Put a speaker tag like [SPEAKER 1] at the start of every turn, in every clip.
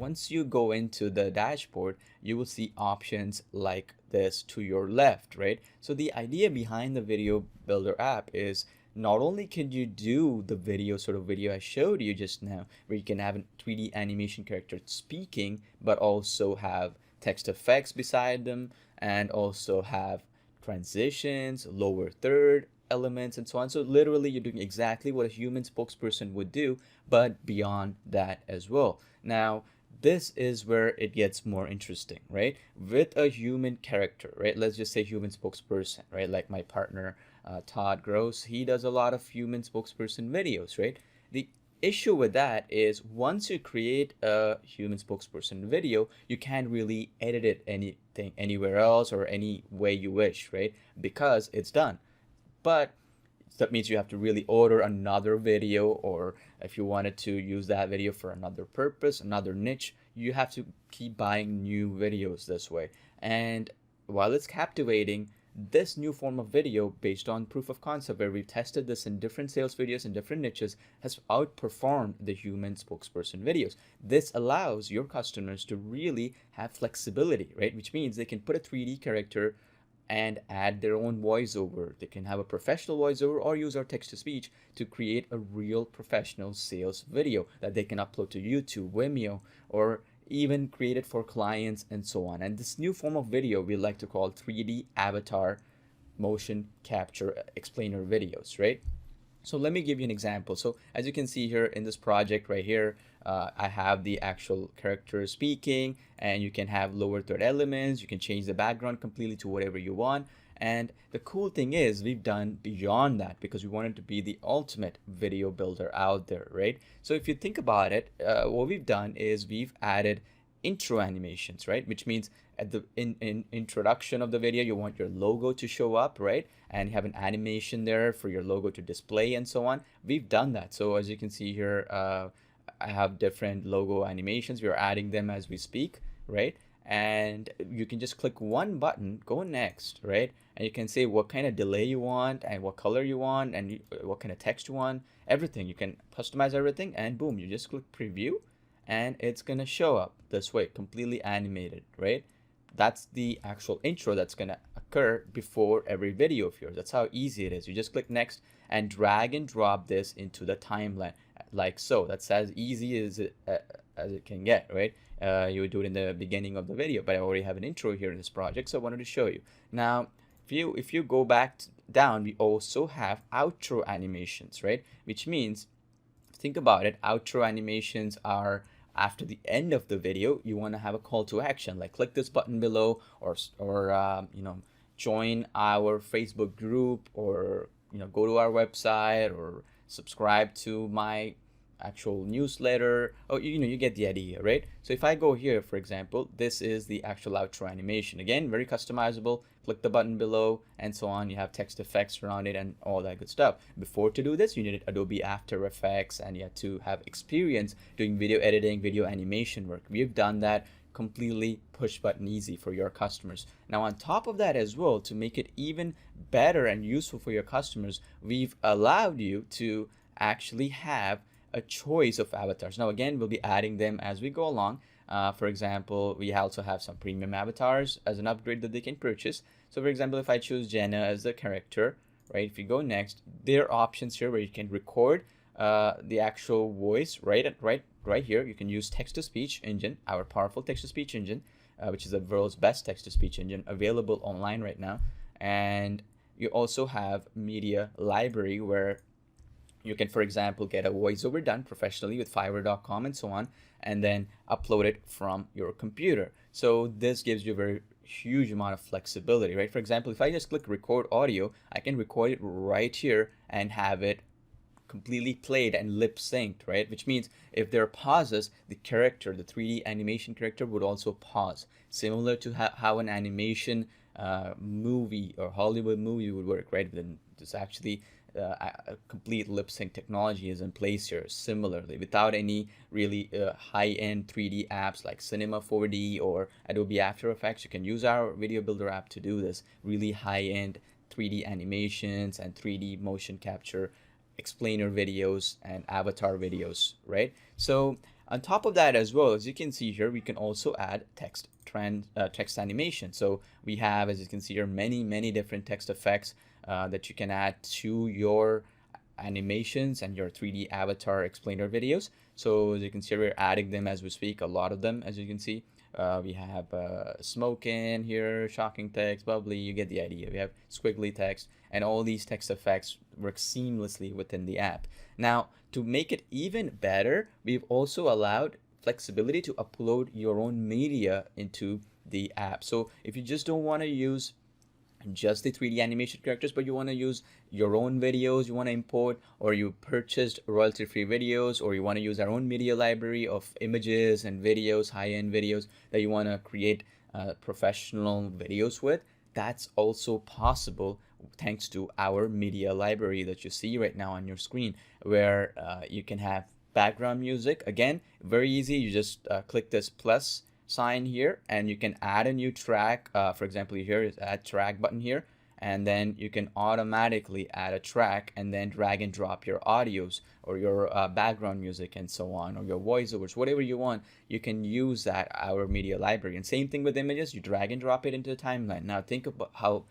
[SPEAKER 1] once you go into the dashboard, you will see options like this to your left, right? So the idea behind the Video Builder app is not only can you do the video sort of video I showed you just now, where you can have a 3D animation character speaking, but also have text effects beside them, and also have transitions, lower third elements, and so on. So literally you're doing exactly what a human spokesperson would do, but beyond that as well. Now, this is where it gets more interesting, right? With a human character, right? Let's just say human spokesperson, right? Like my partner, Todd Gross, he does a lot of human spokesperson videos, right? The issue with that is once you create a human spokesperson video, you can't really edit it anything anywhere else or any way you wish, right? Because it's done. But that means you have to really order another video, or if you wanted to use that video for another purpose, another niche, you have to keep buying new videos this way. And while it's captivating, this new form of video based on proof of concept, where we've tested this in different sales videos in different niches, has outperformed the human spokesperson videos. This allows your customers to really have flexibility, right? Which means they can put a 3D character and add their own voiceover. They can have a professional voiceover or use our text-to-speech to create a real professional sales video that they can upload to YouTube, Vimeo, or even create it for clients and so on. And this new form of video we like to call 3D avatar motion capture explainer videos, right? So let me give you an example. So as you can see here in this project right here, I have the actual character speaking, and you can have lower third elements. You can change the background completely to whatever you want. And the cool thing is we've done beyond that because we wanted to be the ultimate video builder out there, right? So if you think about it, what we've done is we've added intro animations, right? Which means at the in introduction of the video, you want your logo to show up, right? And you have an animation there for your logo to display and so on. We've done that. So as you can see here, I have different logo animations. We are adding them as we speak, right? And you can just click one button, go next, right? And you can say what kind of delay you want and what color you want and what kind of text you want, everything. You can customize everything, and boom, you just click preview and it's gonna show up this way, completely animated, right? That's the actual intro that's gonna occur before every video of yours. That's how easy it is. You just click next and drag and drop this into the timeline like so. That's as easy as it can get, right? You would do it in the beginning of the video, but I already have an intro here in this project, so I wanted to show you. Now, if you go back down, we also have outro animations, right? Which means, think about it, outro animations are after the end of the video. You want to have a call to action, like click this button below, or you know, join our Facebook group, or you know, go to our website, or subscribe to my actual newsletter. Oh, you know, you get the idea, right? So if I go here, for example, this is the actual outro animation. Again, very customizable. Click the button below and so on. You have text effects around it and all that good stuff. Before to do this, you needed Adobe After Effects, and you had to have experience doing video editing, video animation work. We've done that completely push button easy for your customers. Now on top of that as well, to make it even better and useful for your customers, we've allowed you to actually have a choice of avatars. Now again, we'll be adding them as we go along. For example, we also have some premium avatars as an upgrade that they can purchase. So for example, if I choose Jenna as the character, right, if you go next, there are options here where you can record the actual voice right here. You can use text-to-speech engine, our powerful text-to-speech engine, which is the world's best text-to-speech engine, available online right now. And you also have media library, where you can, for example, get a voiceover done professionally with Fiverr.com and so on, and then upload it from your computer. So this gives you a very huge amount of flexibility, right? For example, if I just click record audio, I can record it right here and have it completely played and lip synced, right? Which means if there are pauses, the character, the 3D animation character, would also pause, similar to how an animation movie or Hollywood movie would work, right? Then there's actually a complete lip sync technology is in place here. Similarly, without any really high-end 3D apps like Cinema 4D or Adobe After Effects, you can use our Video Builder app to do this really high-end 3D animations and 3D motion capture explainer videos and avatar videos, right? So On top of that as well, as you can see here, we can also add text animation. So we have, as you can see here, many different text effects that you can add to your animations and your 3D avatar explainer videos. So as you can see, we're adding them as we speak, a lot of them, as you can see. We have smoking here, shocking text, bubbly, you get the idea. We have squiggly text, and all these text effects work seamlessly within the app. Now, to make it even better, we've also allowed flexibility to upload your own media into the app. So if you just don't want to use just the 3D animation characters, but you want to use your own videos you want to import, or you purchased royalty-free videos, or you want to use our own media library of images and videos, high-end videos that you want to create professional videos with, that's also possible thanks to our media library that you see right now on your screen, where you can have background music. Again, very easy. You just click this plus sign here and you can add a new track. For example, here is add track button here, and then you can automatically add a track and then drag and drop your audios or your background music and so on, or your voiceovers, whatever you want. You can use that our media library. And same thing with images, you drag and drop it into the timeline. Now think about how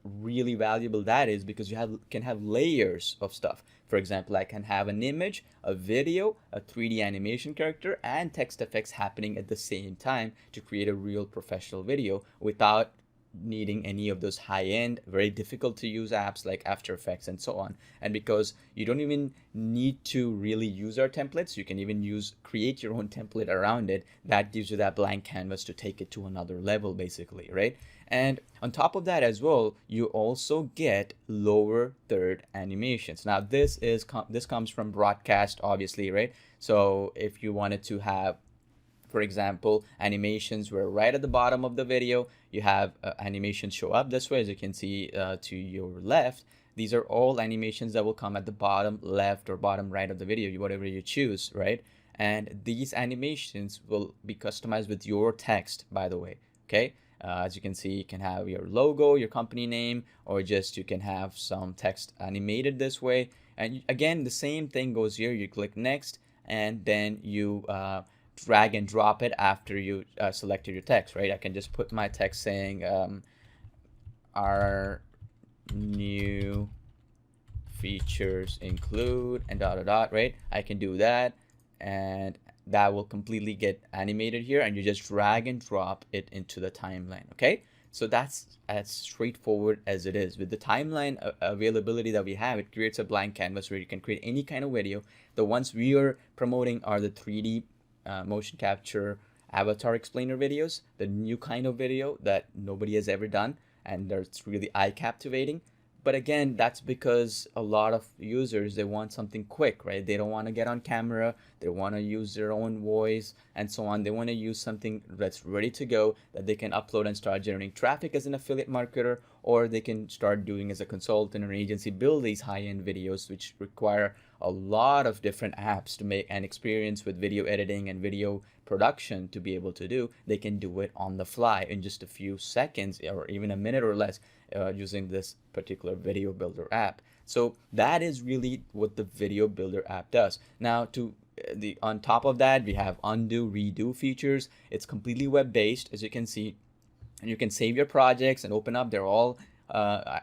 [SPEAKER 1] really valuable that is, because you can have layers of stuff. For example, I can have an image, a video, a 3D animation character, and text effects happening at the same time to create a real professional video without needing any of those high-end, very difficult to use apps like After Effects and so on. And because you don't even need to really use our templates, you can even create your own template around it. That gives you that blank canvas to take it to another level, basically, right? And on top of that as well, you also get lower third animations. Now this comes from broadcast, obviously, right? So if you wanted to have, for example, animations where right at the bottom of the video, you have animations show up this way, as you can see to your left. These are all animations that will come at the bottom left or bottom right of the video, whatever you choose, right? And these animations will be customized with your text, by the way, okay? As you can see, you can have your logo, your company name, or just you can have some text animated this way. And again, the same thing goes here. You click next, and then you drag and drop it after you selected your text, right? I can just put my text saying our new features include and dot dot dot, right? I can do that, and that will completely get animated here, and you just drag and drop it into the timeline. Okay, so that's as straightforward as it is. With the timeline availability that we have, it creates a blank canvas where you can create any kind of video. The ones we are promoting are the 3D motion capture avatar explainer videos, the new kind of video that nobody has ever done, and that's really eye captivating. But again, that's because a lot of users, they want something quick, right? They don't want to get on camera. They want to use their own voice and so on. They want to use something that's ready to go that they can upload and start generating traffic as an affiliate marketer, or they can start doing as a consultant or agency, build these high-end videos, which require a lot of different apps to make an experience with video editing and video production to be able to do. They can do it on the fly in just a few seconds or even a minute or less using this particular VideoBuilder app. So that is really what the VideoBuilder app does. Now on top of that, we have undo, redo features. It's completely web-based, as you can see, and you can save your projects and open up. They're all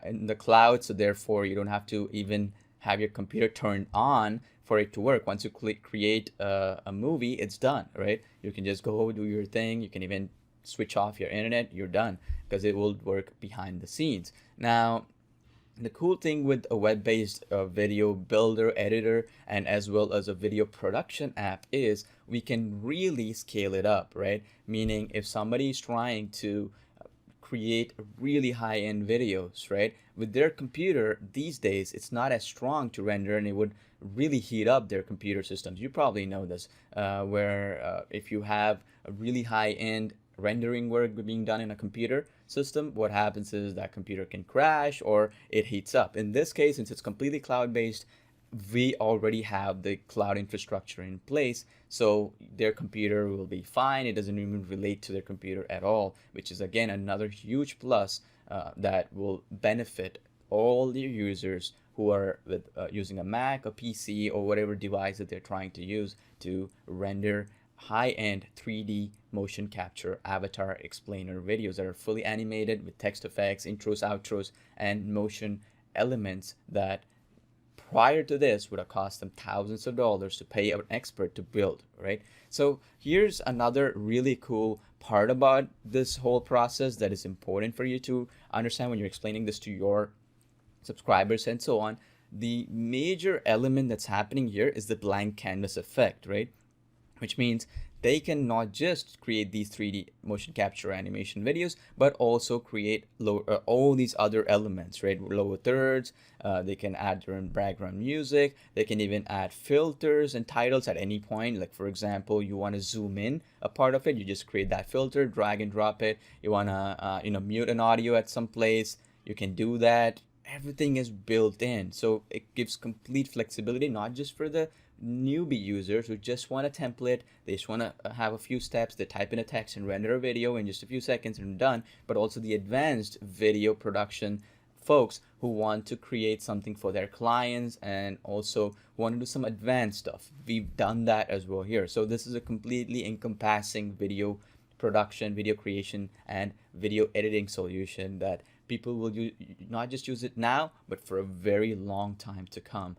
[SPEAKER 1] in the cloud, so therefore you don't have to even have your computer turned on for it to work. Once you create a movie, it's done, right? You can just go do your thing. You can even switch off your internet, you're done, because it will work behind the scenes. Now, the cool thing with a web-based video builder, editor, and as well as a video production app is we can really scale it up, right? Meaning if somebody is trying to create really high-end videos, right, with their computer these days, it's not as strong to render, and it would really heat up their computer systems. You probably know this, where if you have a really high-end rendering work being done in a computer system, what happens is that computer can crash or it heats up. In this case, since it's completely cloud-based, we already have the cloud infrastructure in place, so their computer will be fine. It doesn't even relate to their computer at all, which is again another huge plus that will benefit all the users who are using a Mac, a PC, or whatever device that they're trying to use to render high-end 3D motion capture avatar explainer videos that are fully animated with text effects, intros, outros, and motion elements that prior to this would have cost them thousands of dollars to pay an expert to build, right? So here's another really cool part about this whole process that is important for you to understand when you're explaining this to your subscribers and so on. The major element that's happening here is the blank canvas effect, right? Which means they can not just create these 3D motion capture animation videos, but also create all these other elements, right? Lower thirds, they can add their own background music, they can even add filters and titles at any point. Like for example, you want to zoom in a part of it, you just create that filter, drag and drop it. You want to, mute an audio at some place, you can do that. Everything is built in, so it gives complete flexibility, not just for the newbie users who just want a template, they just want to have a few steps, they type in a text and render a video in just a few seconds and done, but also the advanced video production folks who want to create something for their clients and also want to do some advanced stuff. We've done that as well here. So this is a completely encompassing video production, video creation, and video editing solution that people will not just use it now, but for a very long time to come.